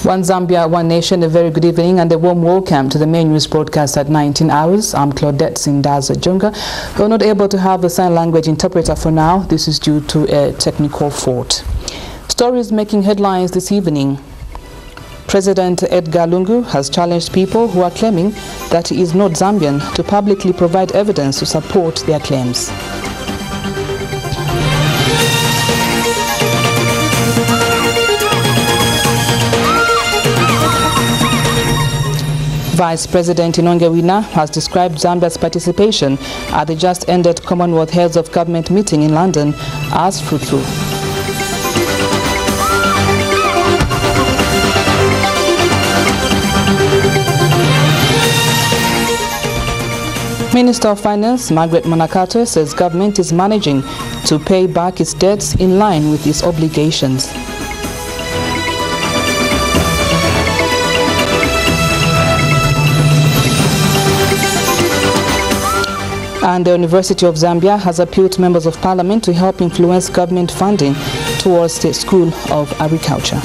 One Zambia, One Nation, a very good evening and a warm welcome to the main news broadcast at 19 hours. I'm Claudette Sindaza Junga. We're not able to have the sign language interpreter for now. This is due to a technical fault. Stories making headlines this evening. President Edgar Lungu has challenged people who are claiming that he is not Zambian to publicly provide evidence to support their claims. Vice President Inongewina has described Zambia's participation at the just-ended Commonwealth Heads of Government meeting in London as fruitful. Minister of Finance Margaret Manakato says government is managing to pay back its debts in line with its obligations. And the University of Zambia has appealed to members of parliament to help influence government funding towards the School of Agriculture.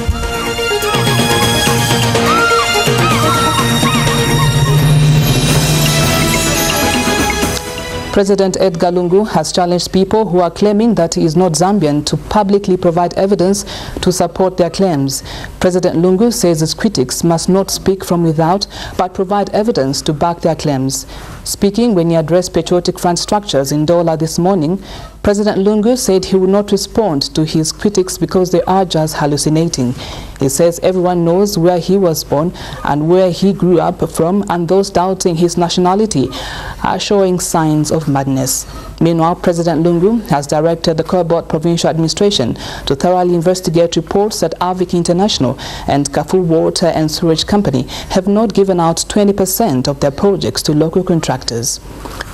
President Edgar Lungu has challenged people who are claiming that he is not Zambian to publicly provide evidence to support their claims. President Lungu says his critics must not speak from without, but provide evidence to back their claims. Speaking when he addressed Patriotic Front structures in Dola this morning, President Lungu said he would not respond to his critics because they are just hallucinating. He says everyone knows where he was born and where he grew up from, and those doubting his nationality are showing signs of madness. Meanwhile, President Lungu has directed the Copperbelt Provincial Administration to thoroughly investigate reports that Avik International and Kafu Water and Sewage Company have not given out 20% of their projects to local contractors.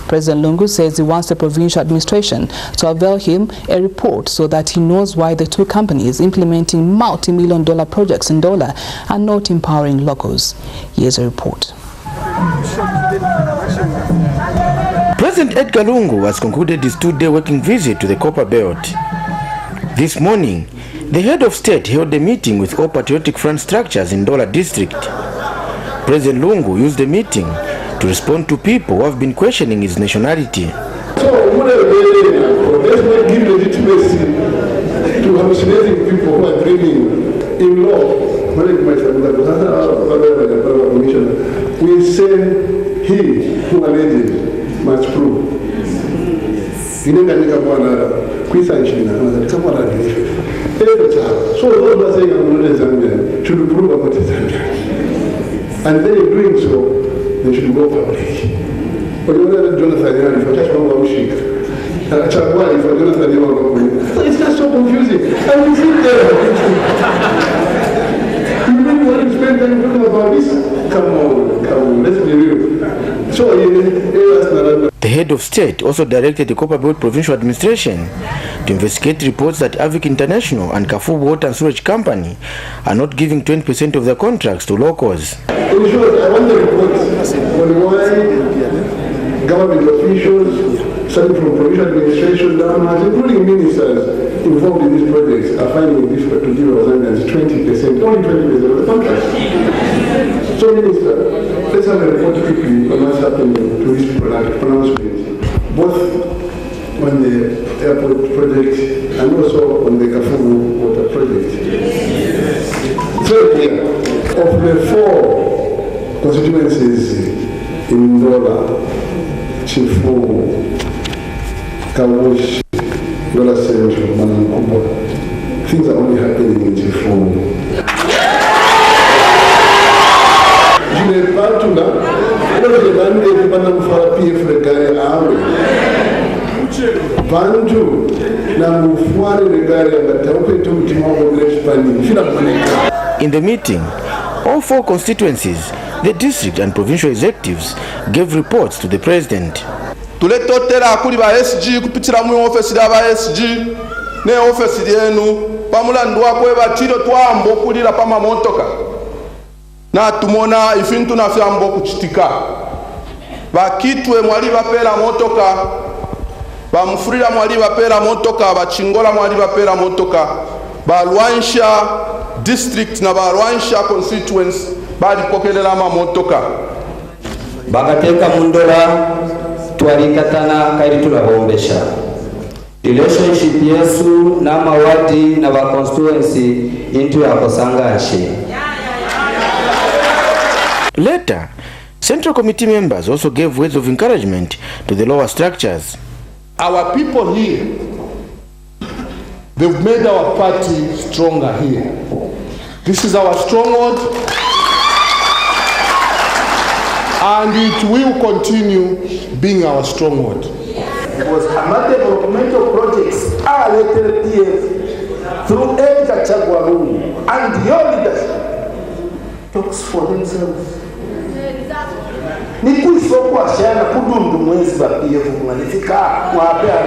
President Lungu says he wants the provincial administration to avail him a report so that he knows why the two companies implementing multi-million-dollar projects in Dola are not empowering locals. Here's a report. President Edgar Lungu has concluded his two-day working visit to the Copperbelt. This morning, the head of state held a meeting with all Patriotic Front structures in Dola district. President Lungu used the meeting to respond to people who have been questioning his nationality. So, let's not give legitimacy to hallucinating people who are dreaming in law. We say he who alleged must prove. So those who are saying I'm not a Zambian should prove I'm not a Zambian. And then in doing so, they should go public. But you know Jonathan, for just one it's just so confusing. And we sit there. You really want to spend time talking about this? Come on, let's be real. So, the head of state also directed the Copperbelt Provincial Administration to investigate reports that Avik International and Kafu Water and Sewage Company are not giving 20% of their contracts to locals. In short, I want the reports on why government officials, starting from provincial administration downwards, including ministers involved in these projects, are finding it difficult to give our Zambians 20%, only 20% of the contracts. So, Minister, let's have a report quickly on what's happening to this pronouncement, both on the airport project and also on the Kafu Water project. Third year, of the 4 constituencies in Dola, Chifu, Kawosh, Dola Central, Manamkombo, things are only happening in Chifu. In the meeting, all 4 constituencies, the district and provincial executives gave reports to the president. Tuletotera kuli ba SG kupitira mu office da ba SG ne office yenu pamulandu wako ebatiro twambo kulira pama motoka na tumona ifintu na fyambo kuchitika bakitwe mwali bapera motoka bamufurira mwali bapera motoka bachingola mwali bapera motoka balwansha district na balwansha constituents balipokelela amamotoka bagateka mundola twalitatana kaili tulabombesha relationship yesu na mawadi na ba constituency into yakosangashe. Later, Central Committee members also gave words of encouragement to the lower structures. Our people here, they've made our party stronger here. This is our stronghold, and it will continue being our stronghold. Because Hamad developmental projects are elected here through Edgar Chagwalu, and your leaders talks for themselves. Ni kuisoko ashana kudundu mwezi wa PF kumalizika wapea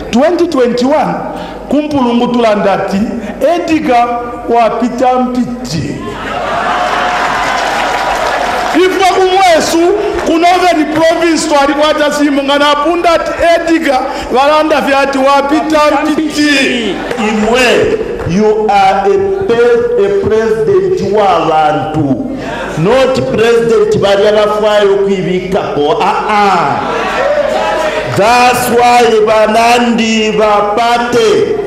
2021 kumpulungu tulandati Edgar wapita mpiti. Ifwa kumwesu kunove ni province twali kwata simu ngana pundati Edgar walanda vyati wapita mpiti. Imwe, you are a president w'abantu, not president bariyabafayo kwibikako. That's why banandi bapate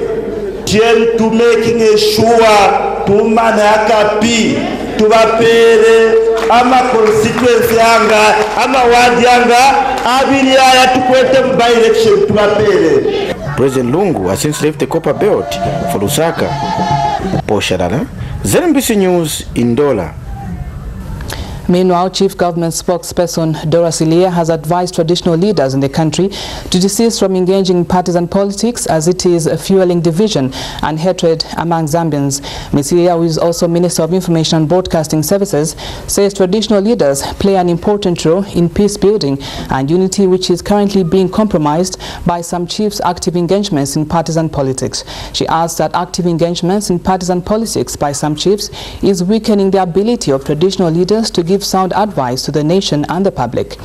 to making sure tumanakapi tubapere ama constituency yanga ama ward yanga abili aya tukwete by election tubapere. President Lungu has since left the Copperbelt for Lusaka. Posharala, ZNBC News in Ndola. Meanwhile, Chief Government spokesperson Dora Silia has advised traditional leaders in the country to desist from engaging in partisan politics as it is fueling division and hatred among Zambians. Ms. Silia, who is also Minister of Information and Broadcasting Services, says traditional leaders play an important role in peace building and unity, which is currently being compromised by some chiefs' active engagements in partisan politics. She adds that active engagements in partisan politics by some chiefs is weakening the ability of traditional leaders to give sound advice to the nation and the public.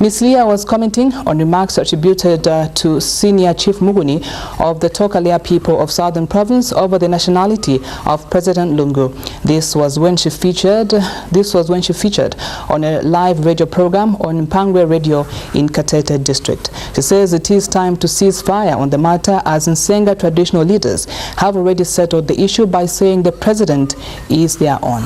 Ms. Leah was commenting on remarks attributed to Senior Chief Muguni of the Tokalea people of Southern Province over the nationality of President Lungu. This was when she featured on a live radio program on Mpangwe Radio in Katete District. She says it is time to cease fire on the matter, as Nsenga traditional leaders have already settled the issue by saying the president is their own.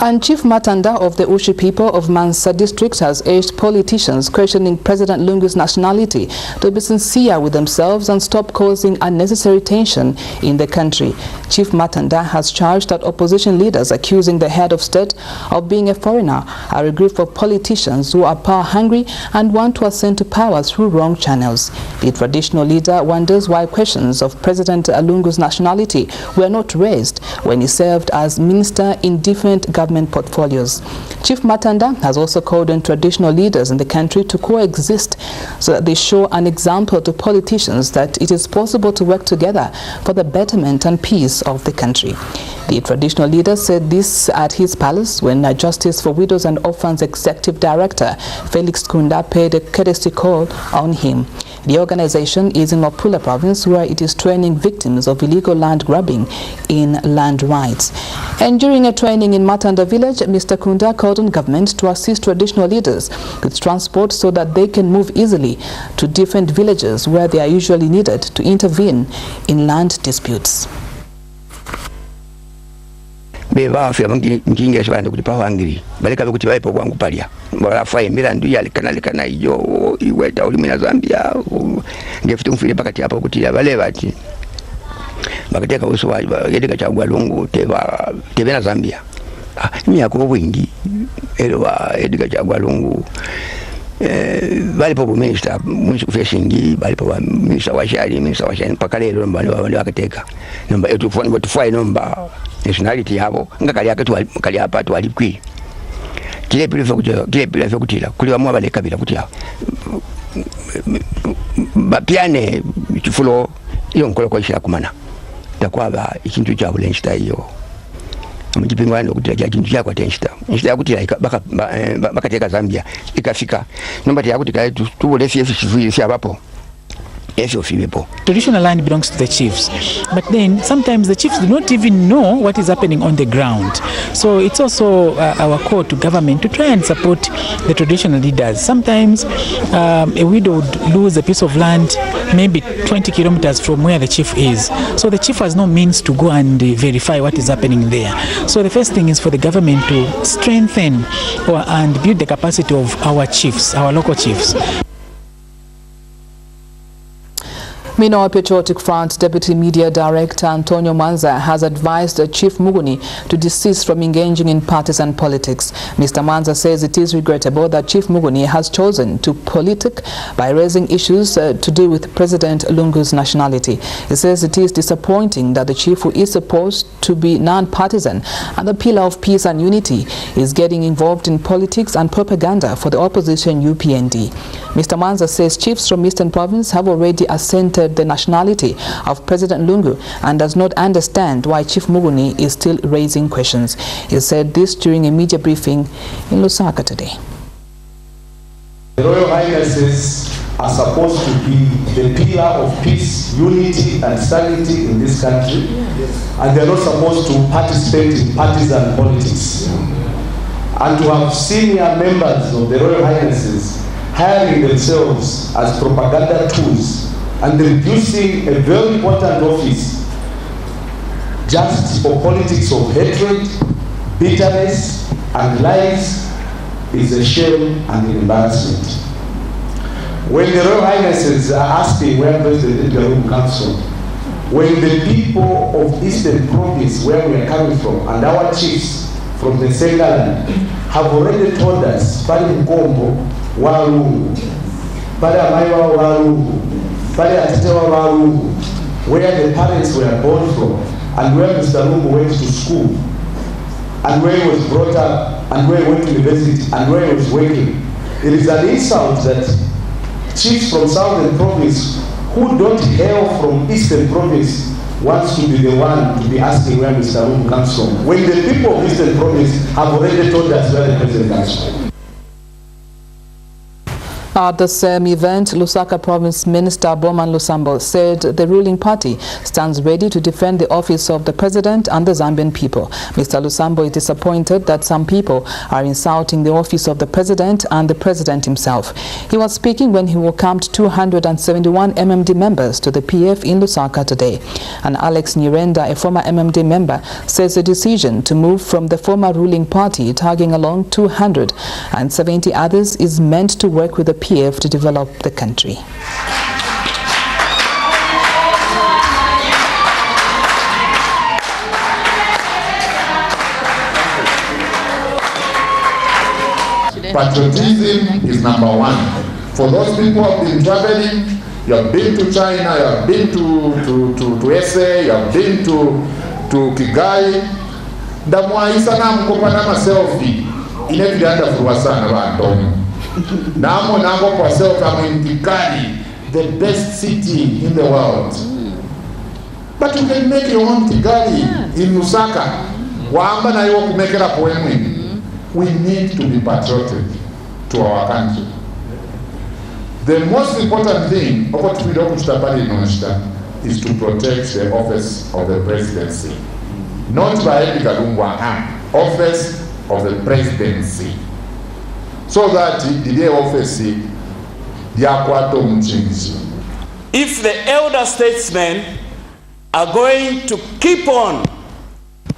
And Chief Matanda of the Ushi people of Mansa district has urged politicians questioning President Lungu's nationality to be sincere with themselves and stop causing unnecessary tension in the country. Chief Matanda has charged that opposition leaders accusing the head of state of being a foreigner are a group of politicians who are power-hungry and want to ascend to power through wrong channels. The traditional leader wonders why questions of President Lungu's nationality were not raised when he served as minister in different government portfolios. Chief Matanda has also called on traditional leaders in the country to coexist so that they show an example to politicians that it is possible to work together for the betterment and peace of the country. The traditional leader said this at his palace when Justice for Widows and Orphans Executive Director Felix Kunda paid a courtesy call on him. The organization is in Mapula province, where it is training victims of illegal land grabbing in land rights. And during a training in Matanda village, Mr. Kunda called on government to assist traditional leaders with transport so that they can move easily to different villages where they are usually needed to intervene in land disputes. Beba afya mkinga shibanda kuti pawangiri baleka kuti baipo kwangu palia bala faye milandu yalikana iyo iweta ulimina Zambia ngefuti mfire pakati hapo kuti bale bati bakateka uswa yedeka chagwa lungu tebe na Zambia myako bwingi elwa yedeka chagwa lungu balipo minister fishing balipo minister wa shari mpaka lero mbali wakateka namba yetu tufaye namba nationality yabo ngakali yake kali hapa tu alikwi kile pile kutila kuli wa mwabale kabila kutila bapiane kifulo iyo nkolo kwa ishira kumana takwaba ikintu cha bulenshita iyo mujipingwana kutila kintu cha kwa tenshita inshita kutila baka teka Zambia ikafika nomba ya kutika tubule fifi abapo Traditional land belongs to the chiefs, but then sometimes the chiefs do not even know what is happening on the ground. So it's also our call to government to try and support the traditional leaders. Sometimes a widow would lose a piece of land maybe 20 kilometers from where the chief is. So the chief has no means to go and verify what is happening there. So the first thing is for the government to strengthen and build the capacity of our chiefs, our local chiefs. Meanwhile, Patriotic Front Deputy Media Director Antonio Manza has advised Chief Muguni to desist from engaging in partisan politics. Mr. Manza says it is regrettable that Chief Muguni has chosen to politic by raising issues to do with President Lungu's nationality. He says it is disappointing that the chief, who is supposed to be non-partisan and the pillar of peace and unity, is getting involved in politics and propaganda for the opposition UPND. Mr. Manza says chiefs from Eastern Province have already assented the nationality of President Lungu and does not understand why Chief Muguni is still raising questions. He said this during a media briefing in Lusaka today. The Royal Highnesses are supposed to be the pillar of peace, unity and stability in this country, and they are not supposed to participate in partisan politics. And to have senior members of the Royal Highnesses hiring themselves as propaganda tools and reducing a very important office just for politics of hatred, bitterness and lies is a shame and an embarrassment. When the Royal Highnesses are asking where President Lungu comes from, when the people of Eastern Province, where we are coming from, and our chiefs from the Sengaland have already told us, Pali Mkombo wa Lungu, Pali Amaiwa wa Lungu, where the parents were born from, and where Mr. Lungu went to school, and where he was brought up, and where he went to university, and where he was working. It is an insult that chiefs from Southern Province who don't hail from Eastern Province wants to be the one to be asking where Mr. Lungu comes from, when the people of Eastern Province have already told us where the president comes from. At the same event, Lusaka Province Minister Boman Lusambo said the ruling party stands ready to defend the office of the president and the Zambian people. Mr. Lusambo is disappointed that some people are insulting the office of the president and the president himself. He was speaking when he welcomed 271 MMD members to the PF in Lusaka today. And Alex Nyirenda, a former MMD member, says the decision to move from the former ruling party, tagging along 270 others, is meant to work with the PF to develop the country. Patriotism is number one. For those people who have been traveling, you have been to China, you have been to SA, you have been to Kigali. Ndamwaisa na mkopana maselfie. Inevitanda furuwasana bandoni. Namo kwa self in Kigali, the best city in the world. But you can make your own Kigali in Lusaka. Waamba na iwo kumekera poemwe. We need to be patriotic to our country. The most important thing is to protect the office of the presidency. Not by office of the presidency. So that the office if the elder statesmen are going to keep on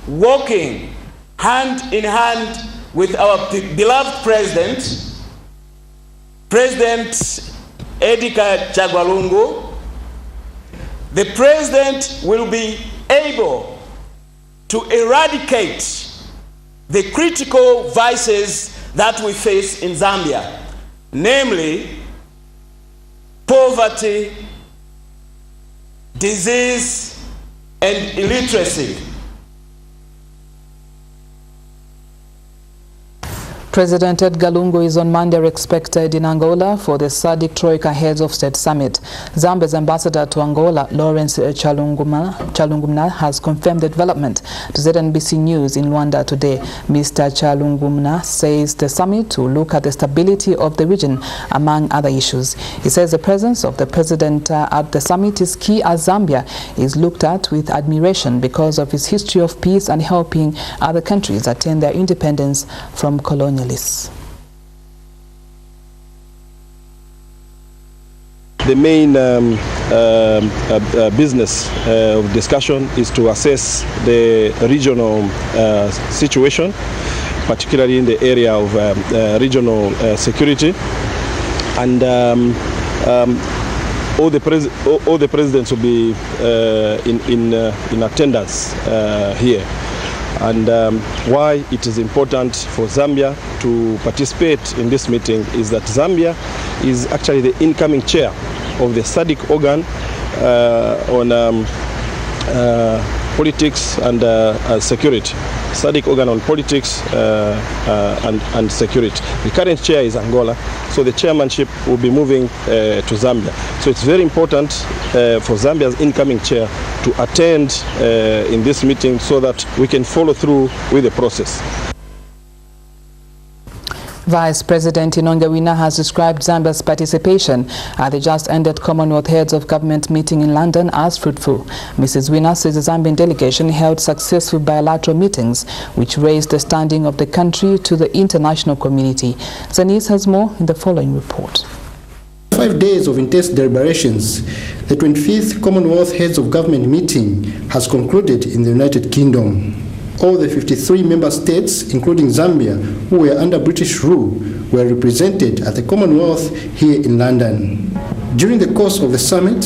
walking hand in hand with our beloved president, President Edika Chagwalungu, the president will be able to eradicate the critical vices that we face in Zambia, namely poverty, disease, and illiteracy. President Edgar Lungu is on Monday expected in Angola for the SADC Troika Heads of State Summit. Zambia's ambassador to Angola, Lawrence Chalungumna, has confirmed the development to ZNBC News in Luanda today. Mr. Chalungumna says the summit will look at the stability of the region, among other issues. He says the presence of the president at the summit is key, as Zambia is looked at with admiration because of its history of peace and helping other countries attain their independence from colonialists. The main business of discussion is to assess the regional situation, particularly in the area of regional security, and all the presidents will be in attendance here. And why it is important for Zambia to participate in this meeting is that Zambia is actually the incoming chair of the SADC organ on politics and security. SADC organ on politics and security. The current chair is Angola, so the chairmanship will be moving to Zambia. So it's very important for Zambia's incoming chair to attend in this meeting so that we can follow through with the process. Vice President Inonge Wina has described Zambia's participation at the just-ended Commonwealth Heads of Government meeting in London as fruitful. Mrs. Wina says the Zambian delegation held successful bilateral meetings which raised the standing of the country to the international community. Zanis has more in the following report. 5 days of intense deliberations, the 25th Commonwealth Heads of Government meeting has concluded in the United Kingdom. All the 53 member states, including Zambia, who were under British rule, were represented at the Commonwealth here in London. During the course of the summit,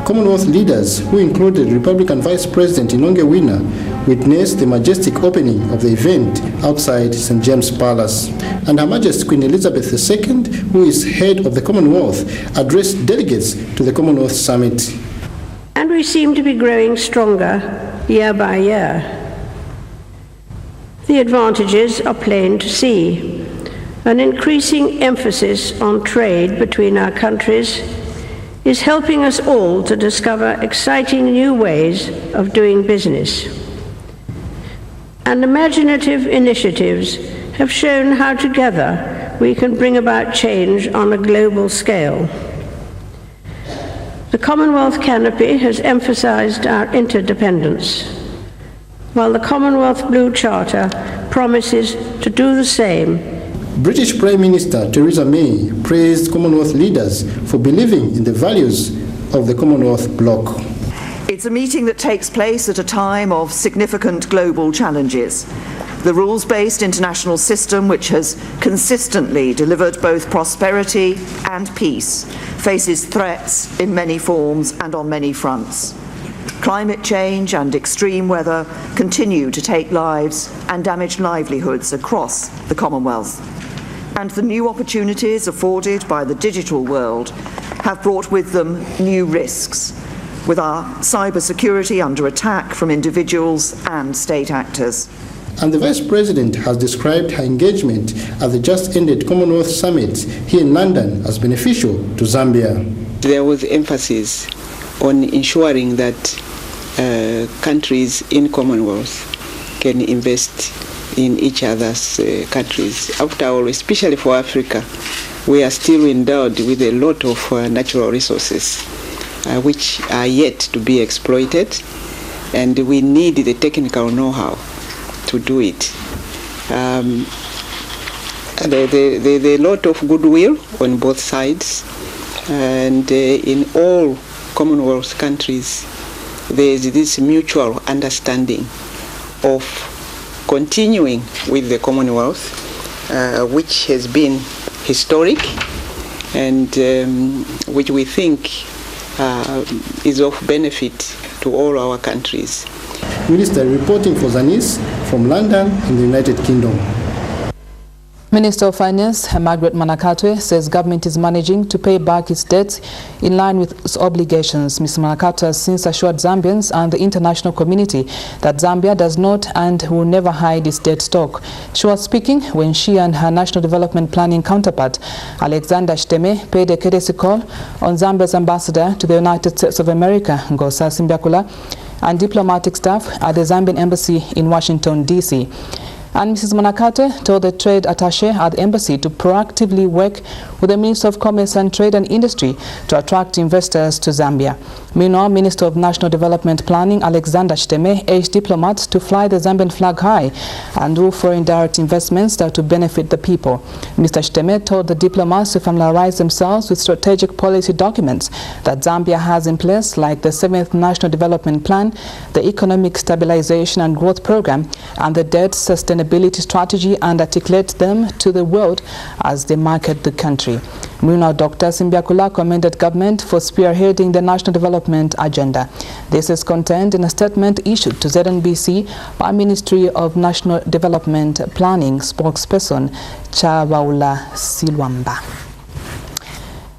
Commonwealth leaders, who included Republican Vice President Inonge Wina, witnessed the majestic opening of the event outside St. James Palace. And Her Majesty Queen Elizabeth II, who is head of the Commonwealth, addressed delegates to the Commonwealth Summit. And we seem to be growing stronger year by year. The advantages are plain to see. An increasing emphasis on trade between our countries is helping us all to discover exciting new ways of doing business. And imaginative initiatives have shown how together we can bring about change on a global scale. The Commonwealth canopy has emphasized our interdependence, while the Commonwealth Blue Charter promises to do the same. British Prime Minister Theresa May praised Commonwealth leaders for believing in the values of the Commonwealth bloc. It's a meeting that takes place at a time of significant global challenges. The rules-based international system, which has consistently delivered both prosperity and peace, faces threats in many forms and on many fronts. Climate change and extreme weather continue to take lives and damage livelihoods across the Commonwealth. And the new opportunities afforded by the digital world have brought with them new risks, with our cybersecurity under attack from individuals and state actors. And the Vice President has described her engagement at the just-ended Commonwealth Summit here in London as beneficial to Zambia. There was emphasis on ensuring that countries in Commonwealth can invest in each other's countries. After all, especially for Africa, we are still endowed with a lot of natural resources which are yet to be exploited, and we need the technical know-how to do it. There's a lot of goodwill on both sides, and in all Commonwealth countries there is this mutual understanding of continuing with the Commonwealth, which has been historic and which we think is of benefit to all our countries. Minister reporting for Zanis from London in the United Kingdom. Minister of Finance, Margaret Manakatwe, says government is managing to pay back its debts in line with its obligations. Ms. Manakatwe has since assured Zambians and the international community that Zambia does not and will never hide its debt stock. She was speaking when she and her national development planning counterpart, Alexander Shteme, paid a courtesy call on Zambia's ambassador to the United States of America, Ngosa Simbiakula, and diplomatic staff at the Zambian embassy in Washington, D.C. And Mrs. Manakatwe told the trade attaché at the embassy to proactively work with the Minister of Commerce and Trade and Industry to attract investors to Zambia. Meanwhile, Minister of National Development Planning Alexander Shteme urged diplomats to fly the Zambian flag high and do foreign direct investments that will benefit the people. Mr. Shteme told the diplomats to familiarize themselves with strategic policy documents that Zambia has in place, like the 7th National Development Plan, the Economic Stabilization and Growth Program, and the Debt Sustainability Strategy, and articulate them to the world as they market the country. Meanwhile, Dr. Simbiakula commended government for spearheading the national development agenda. This is contained in a statement issued to ZNBC by Ministry of National Development Planning spokesperson Chabaula Silwamba.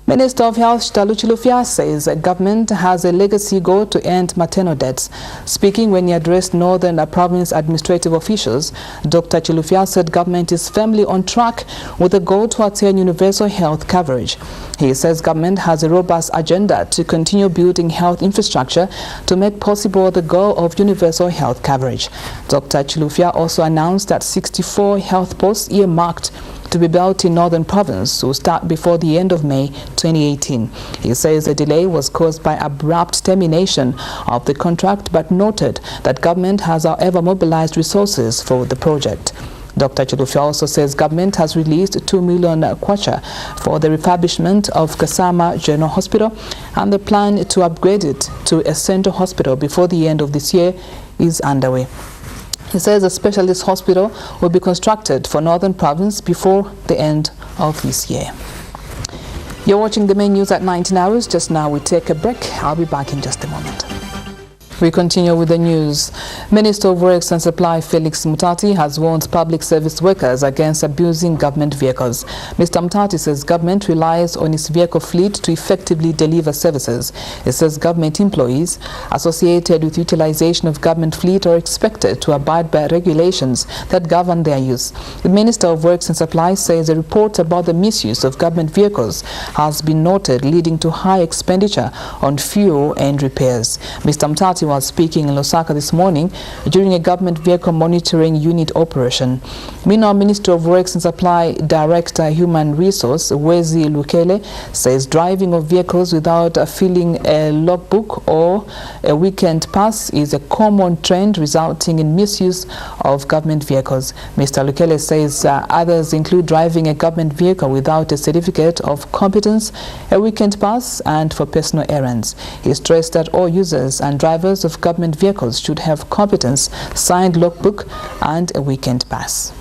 Minister of Health Shtalu Chilufya says government has a legacy goal to end maternal deaths. Speaking when he addressed Northern Province administrative officials, Dr. Chilufya said government is firmly on track with a goal to attain universal health coverage. He says government has a robust agenda to continue building health infrastructure to make possible the goal of universal health coverage. Dr. Chilufya also announced that 64 health posts earmarked to be built in Northern Province will start before the end of May 2018. He says the delay was caused by abrupt termination of the contract, but noted that government has however mobilized resources for the project. Dr. Chilufya also says government has released 2 million kwacha for the refurbishment of Kasama General Hospital, and the plan to upgrade it to a central hospital before the end of this year is underway. He says a specialist hospital will be constructed for Northern Province before the end of this year. You're watching the main news at 19 hours. Just now we take a break. I'll be back in just a moment. We continue with the news. Minister of Works and Supply Felix Mutati has warned public service workers against abusing government vehicles. Mr. Mutati says government relies on its vehicle fleet to effectively deliver services. He says government employees associated with utilization of government fleet are expected to abide by regulations that govern their use. The Minister of Works and Supply says a report about the misuse of government vehicles has been noted, leading to high expenditure on fuel and repairs. Mr. Mutati was speaking in Lusaka this morning during a government vehicle monitoring unit operation. Meanwhile, Minister of Works and Supply Director Human Resource Wezi Lukele says driving of vehicles without filling a logbook or a weekend pass is a common trend resulting in misuse of government vehicles. Mr. Lukele says others include driving a government vehicle without a certificate of competence, a weekend pass, and for personal errands. He stressed that all users and drivers of government vehicles should have competence, signed logbook, and a weekend pass.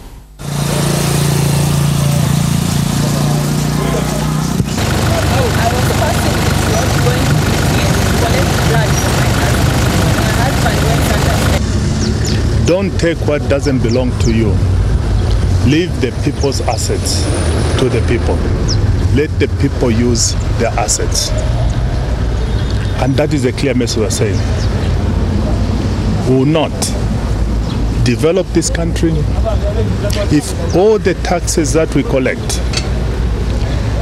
Don't take what doesn't belong to you. Leave the people's assets to the people. Let the people use their assets. And that is a clear message we're saying. We will not develop this country if all the taxes that we collect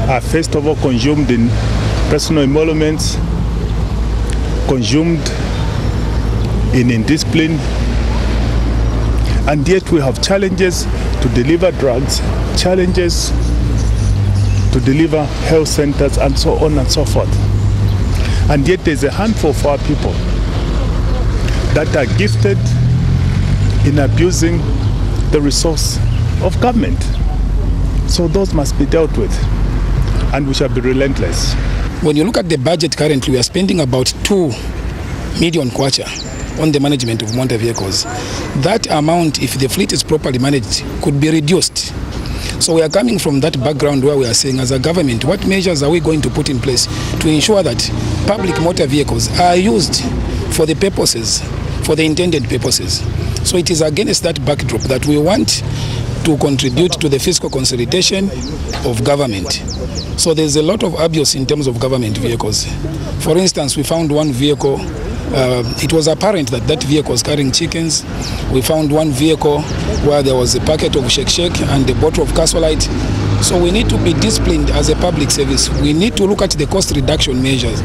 are first of all consumed in personal emoluments, consumed in indiscipline, and yet we have challenges to deliver drugs, challenges to deliver health centers, and so on and so forth. And yet there's a handful of our people that are gifted in abusing the resource of government. So those must be dealt with, and we shall be relentless. When you look at the budget currently, we are spending about 2 million kwacha on the management of motor vehicles. That amount, if the fleet is properly managed, could be reduced. So we are coming from that background where we are saying, as a government, what measures are we going to put in place to ensure that public motor vehicles are used for the purposes for the intended purposes. So it is against that backdrop that we want to contribute to the fiscal consolidation of government. So there's a lot of abuse in terms of government vehicles. For instance, we found one vehicle, it was apparent that that vehicle was carrying chickens. We found one vehicle where there was a packet of shake and a bottle of Casolite. So we need to be disciplined as a public service. We need to look at the cost reduction measures.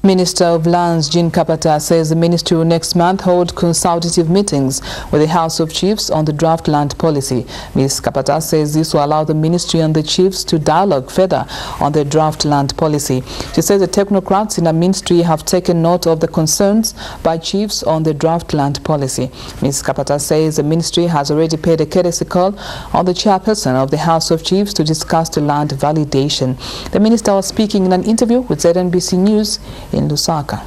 Minister of Lands Jean Kapata says the ministry will next month hold consultative meetings with the House of Chiefs on the draft land policy. Ms. Kapata says this will allow the ministry and the chiefs to dialogue further on the draft land policy. She says the technocrats in the ministry have taken note of the concerns by chiefs on the draft land policy. Ms. Kapata says the ministry has already paid a courtesy call on the chairperson of the House of Chiefs to discuss the land validation. The minister was speaking in an interview with ZNBC News in Lusaka.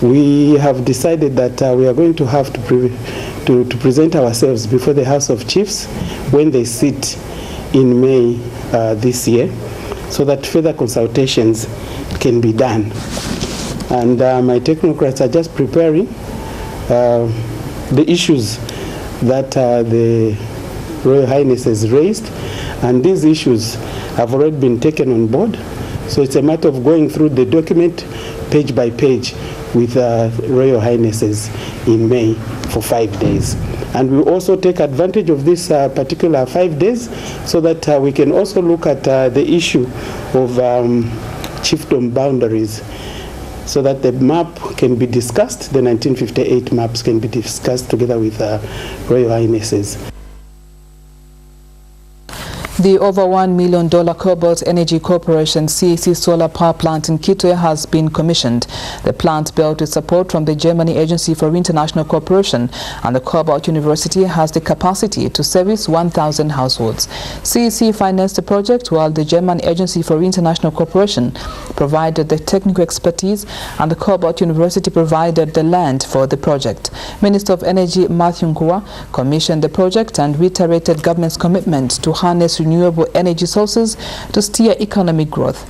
We have decided that we are going to have to present ourselves before the House of Chiefs when they sit in May this year, so that further consultations can be done. And my technocrats are just preparing the issues that the Royal Highness has raised, and these issues have already been taken on board. So it's a matter of going through the document page by page with Royal Highnesses in May for 5 days. And we also take advantage of this particular 5 days so that we can also look at the issue of chiefdom boundaries, so that the map can be discussed, the 1958 maps can be discussed together with Royal Highnesses. The over $1 million Copperbelt Energy Corporation CEC solar power plant in Kitwe has been commissioned. The plant, built with support from the Germany Agency for International Cooperation and the Copperbelt University, has the capacity to service 1,000 households. CEC financed the project while the German Agency for International Cooperation provided the technical expertise and the Copperbelt University provided the land for the project. Minister of Energy Matthew Nkua commissioned the project and reiterated government's commitment to harness renewable energy sources to steer economic growth.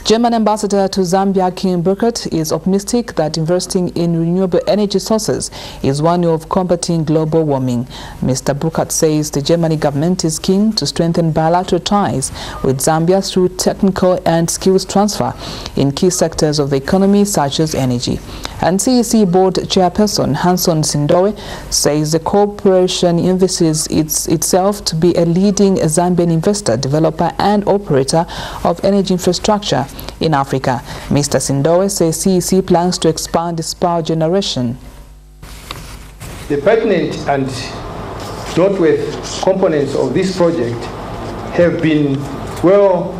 German ambassador to Zambia, King Burkett, is optimistic that investing in renewable energy sources is one way of combating global warming. Mr. Burkett says the German government is keen to strengthen bilateral ties with Zambia through technical and skills transfer in key sectors of the economy such as energy. And CEC board chairperson Hanson Sindowe says the corporation envisages itself to be a leading Zambian investor, developer and operator of energy infrastructure in Africa. Mr. Sindowe says CEC plans to expand its power generation. The pertinent and noteworthy components of this project have been well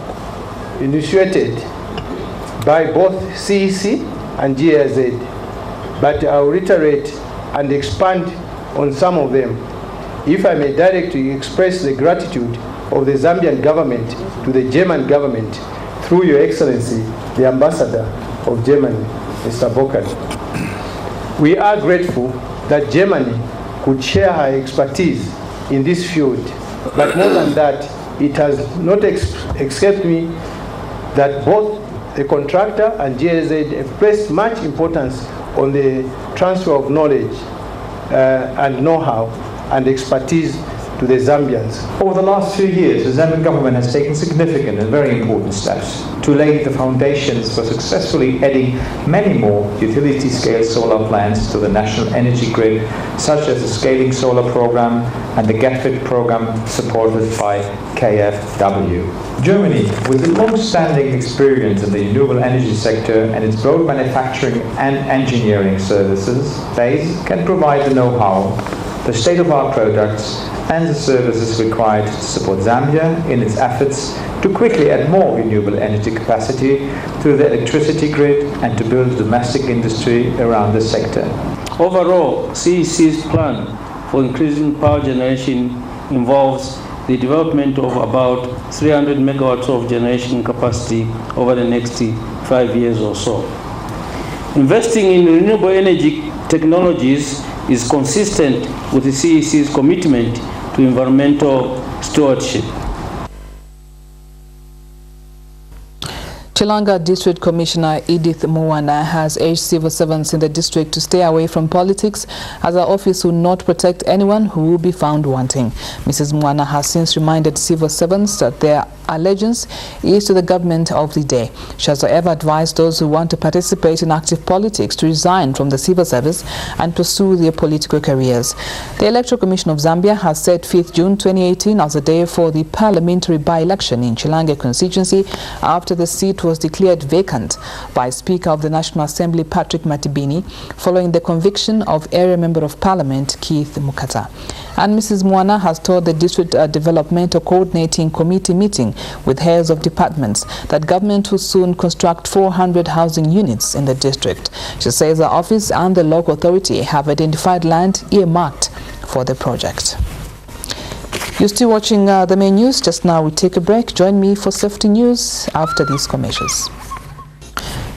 initiated by both CEC and GIZ, but I'll reiterate and expand on some of them. If I may directly express the gratitude of the Zambian government to the German government through Your Excellency, the Ambassador of Germany, Mr. Burkett. We are grateful that Germany could share her expertise in this field, but more than that, it has not escaped me that both the contractor and GIZ have placed much importance on the transfer of knowledge and know-how and expertise to the Zambians. Over the last few years, the Zambian government has taken significant and very important steps to lay the foundations for successfully adding many more utility-scale solar plants to the national energy grid, such as the Scaling Solar Program and the GetFit program supported by KfW. Germany, with a long-standing experience in the renewable energy sector and its broad manufacturing and engineering services base, can provide the know-how, the state-of-the-art products and the services required to support Zambia in its efforts to quickly add more renewable energy capacity to the electricity grid and to build a domestic industry around the sector. Overall, CEC's plan for increasing power generation involves the development of about 300 megawatts of generation capacity over the next 5 years or so. Investing in renewable energy technologies is consistent with the CEC's commitment to environmental stewardship. Chilanga District Commissioner Edith Mwana has urged civil servants in the district to stay away from politics, as her office will not protect anyone who will be found wanting. Mrs. Mwana has since reminded civil servants that their allegiance is to the government of the day. She has however advised those who want to participate in active politics to resign from the civil service and pursue their political careers. The Electoral Commission of Zambia has set 5th June 2018 as a day for the parliamentary by-election in Chilanga constituency after the seat was declared vacant by Speaker of the National Assembly Patrick Matibini following the conviction of Area Member of Parliament Keith Mukata. And Mrs. Mwana has told the District Developmental Coordinating Committee meeting with heads of departments that government will soon construct 400 housing units in the district. She says the office and the local authority have identified land earmarked for the project. You're still watching the main news. Just now we take a break. Join me for safety news after these commercials.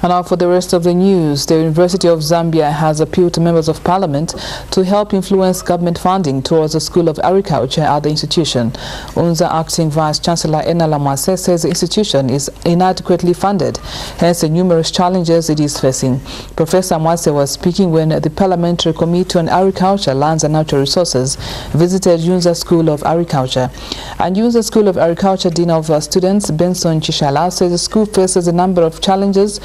And now for the rest of the news, the University of Zambia has appealed to members of parliament to help influence government funding towards the School of Agriculture at the institution. UNZA Acting Vice Chancellor Enala Mwase says the institution is inadequately funded, hence the numerous challenges it is facing. Professor Mwase was speaking when the Parliamentary Committee on Agriculture, Lands and Natural Resources visited UNZA School of Agriculture. And UNZA School of Agriculture Dean of Students Benson Chishala says the school faces a number of challenges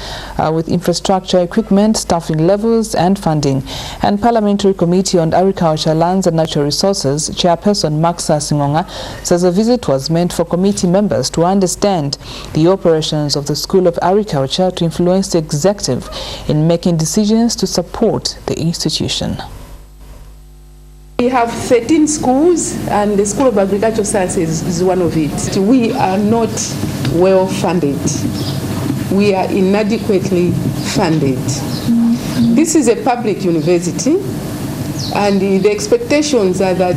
with infrastructure, equipment, staffing levels and funding. And Parliamentary Committee on Agriculture, Lands and Natural Resources Chairperson Maxa Singonga says the visit was meant for committee members to understand the operations of the School of Agriculture to influence the executive in making decisions to support the institution. We have 13 schools and the School of Agricultural Sciences is one of it. We are not well funded. We are inadequately funded. This is a public university and the expectations are that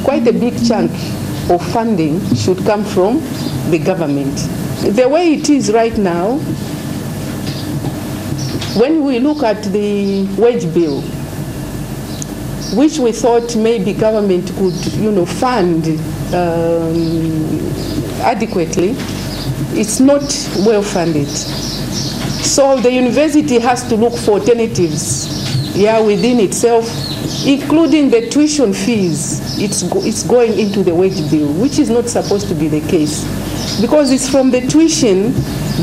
quite a big chunk of funding should come from the government. The way it is right now, when we look at the wage bill, which we thought maybe government could, fund adequately, it's not well funded. So the university has to look for alternatives within itself, including the tuition fees. It's going into the wage bill, which is not supposed to be the case, because it's from the tuition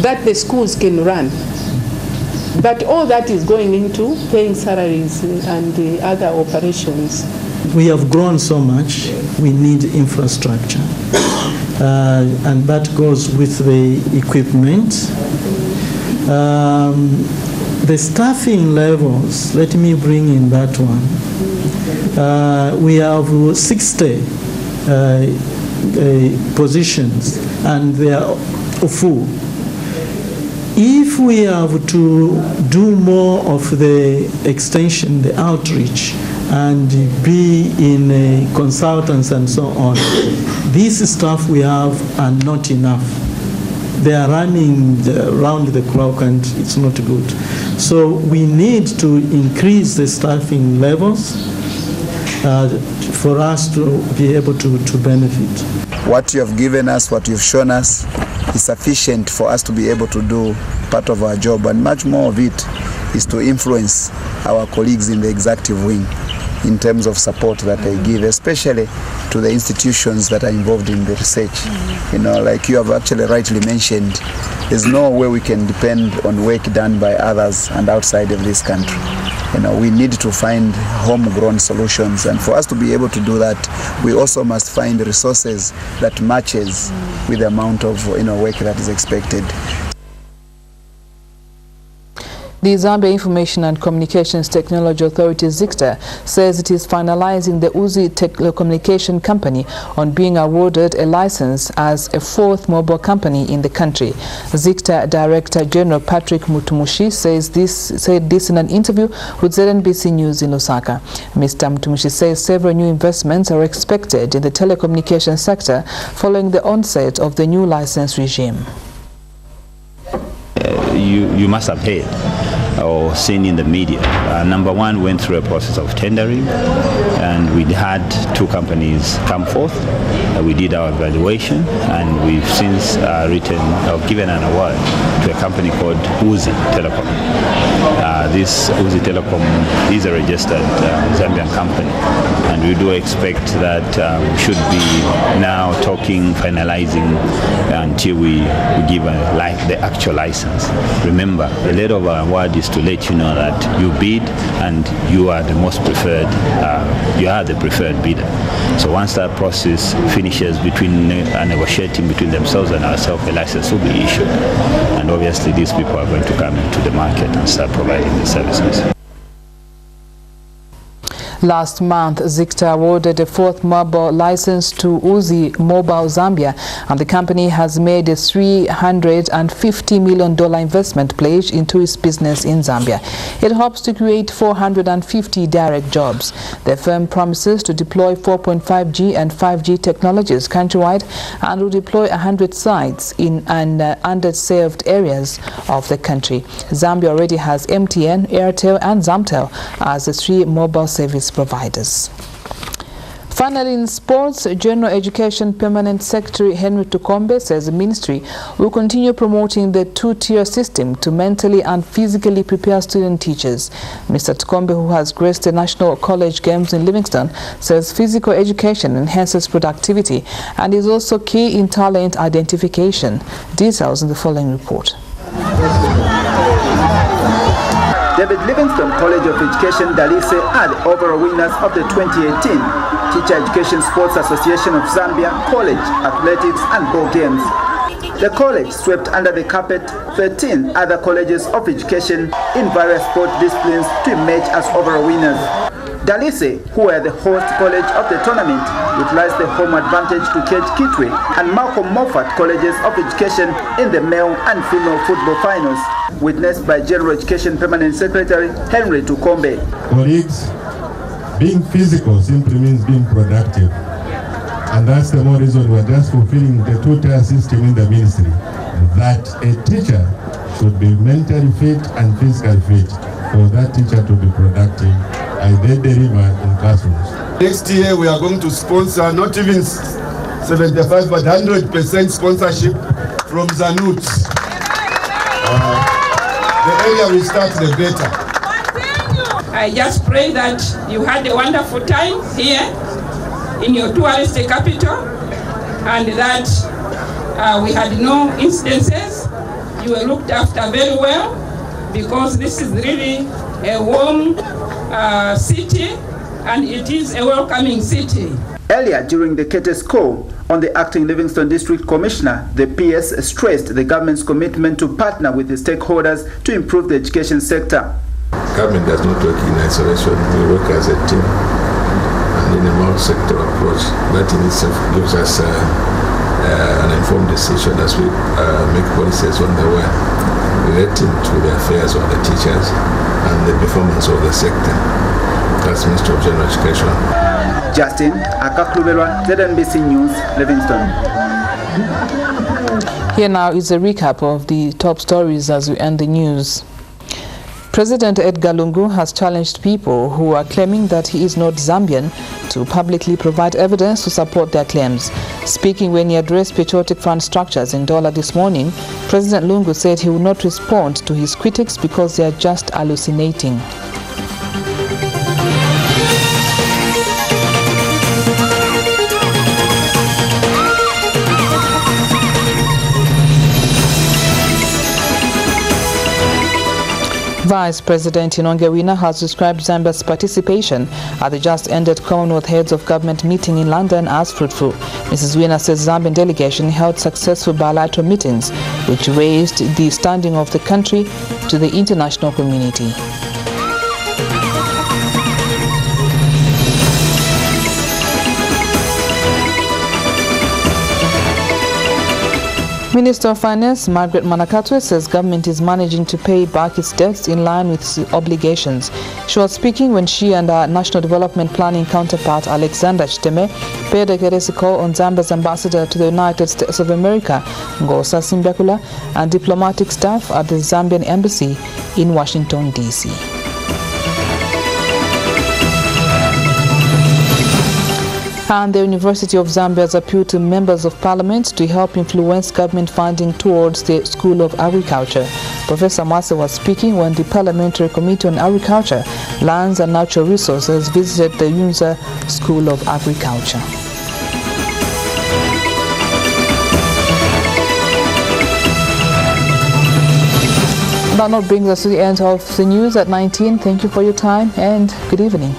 that the schools can run. But all that is going into paying salaries and the other operations. We have grown so much, we need infrastructure. And that goes with the equipment. The staffing levels, let me bring in that one. We have 60 positions and they are full. If we have to do more of the extension, the outreach, and be in consultants and so on, these staff we have are not enough. They are running around the clock and it's not good. So we need to increase the staffing levels for us to be able to benefit. What you have given us, what you've shown us, is sufficient for us to be able to do part of our job, and much more of it is to influence our colleagues in the executive wing in terms of support that they give, especially to the institutions that are involved in the research. Like you have actually rightly mentioned, there's no way we can depend on work done by others and outside of this country. We need to find homegrown solutions, and for us to be able to do that, we also must find resources that matches with the amount of work that is expected. The Zambia Information and Communications Technology Authority, ZICTA, says it is finalizing the Uzi Telecommunication Company on being awarded a license as a fourth mobile company in the country. ZICTA Director General Patrick Mutumushi said this in an interview with ZNBC News in Lusaka. Mr. Mutumushi says several new investments are expected in the telecommunications sector following the onset of the new license regime. You must have heard or seen in the media. Number one, went through a process of tendering, and we had 2 companies come forth. We did our evaluation, and we've since given an award to a company called Uzi Telecom. This Uzi Telecom is a registered Zambian company, and we do expect that we should be now finalizing until we give the actual license. Remember, the letter of award is to let you know that you bid and you are the most preferred, you are the preferred bidder. So once that process finishes between negotiating between themselves and ourselves, a license will be issued. And obviously these people are going to come into the market and start providing the services. Last month, ZICTA awarded a 4th mobile license to Uzi Mobile Zambia, and the company has made a $350 million investment pledge into its business in Zambia. It hopes to create 450 direct jobs. The firm promises to deploy 4.5G and 5G technologies countrywide and will deploy 100 sites in underserved areas of the country. Zambia already has MTN, Airtel and Zamtel as the 3 mobile service providers. Finally, in sports, General Education Permanent Secretary Henry Tukombe says the ministry will continue promoting the 2-tier system to mentally and physically prepare student teachers. Mr. Tukombe, who has graced the National College Games in Livingstone, says physical education enhances productivity and is also key in talent identification. Details in the following report. David Livingstone College of Education Dalise are the overall winners of the 2018 Teacher Education Sports Association of Zambia College Athletics and Ball Games. The college swept under the carpet 13 other colleges of education in various sport disciplines to emerge as overall winners. Dalise, who were the host college of the tournament, utilized the home advantage to catch Kitwe and Malcolm Moffat colleges of education in the male and female football finals, witnessed by General Education Permanent Secretary Henry Tukombe. Colleagues, being physical simply means being productive. And that's the more reason we're just fulfilling the 2-tier system in the ministry, that a teacher should be mentally fit and physically fit for that teacher to be productive and they deliver in classrooms. Next year we are going to sponsor not even 75 but 100% sponsorship from Zanut. The earlier we start, the better. I just pray that you had a wonderful time here in your tourist capital and that we had no incidences. You were looked after very well because this is really a warm city and it is a welcoming city. Earlier during the Ketes call on the acting Livingstone District Commissioner, the PS stressed the government's commitment to partner with the stakeholders to improve the education sector. Government does not work in isolation. We work as a team and in a multi-sector approach. That in itself gives us an informed decision as we make policies on the way relating to the affairs of the teachers and the performance of the sector. That's Ministry of General Education. Justin Akakluberwa, ZNBC News, Livingstone. Here now is a recap of the top stories as we end the news. President Edgar Lungu has challenged people who are claiming that he is not Zambian to publicly provide evidence to support their claims. Speaking when he addressed patriotic fund structures in Dola this morning, President Lungu said he will not respond to his critics because they are just hallucinating. Vice President Inonge Wina has described Zambia's participation at the just-ended Commonwealth Heads of Government meeting in London as fruitful. Mrs. Wina says Zambian delegation held successful bilateral meetings which raised the standing of the country to the international community. Minister of Finance Margaret Manakatwe says government is managing to pay back its debts in line with its obligations. She was speaking when she and her National Development Planning counterpart Alexander Chiteme paid a courtesy call on Zambia's ambassador to the United States of America, Ngosa Simbiakula, and diplomatic staff at the Zambian embassy in Washington, D.C. And the University of Zambia has appealed to members of parliament to help influence government funding towards the School of Agriculture. Professor Mwase was speaking when the Parliamentary Committee on Agriculture, Lands and Natural Resources visited the UNZA School of Agriculture. That note brings us to the end of the news at 19. Thank you for your time and good evening.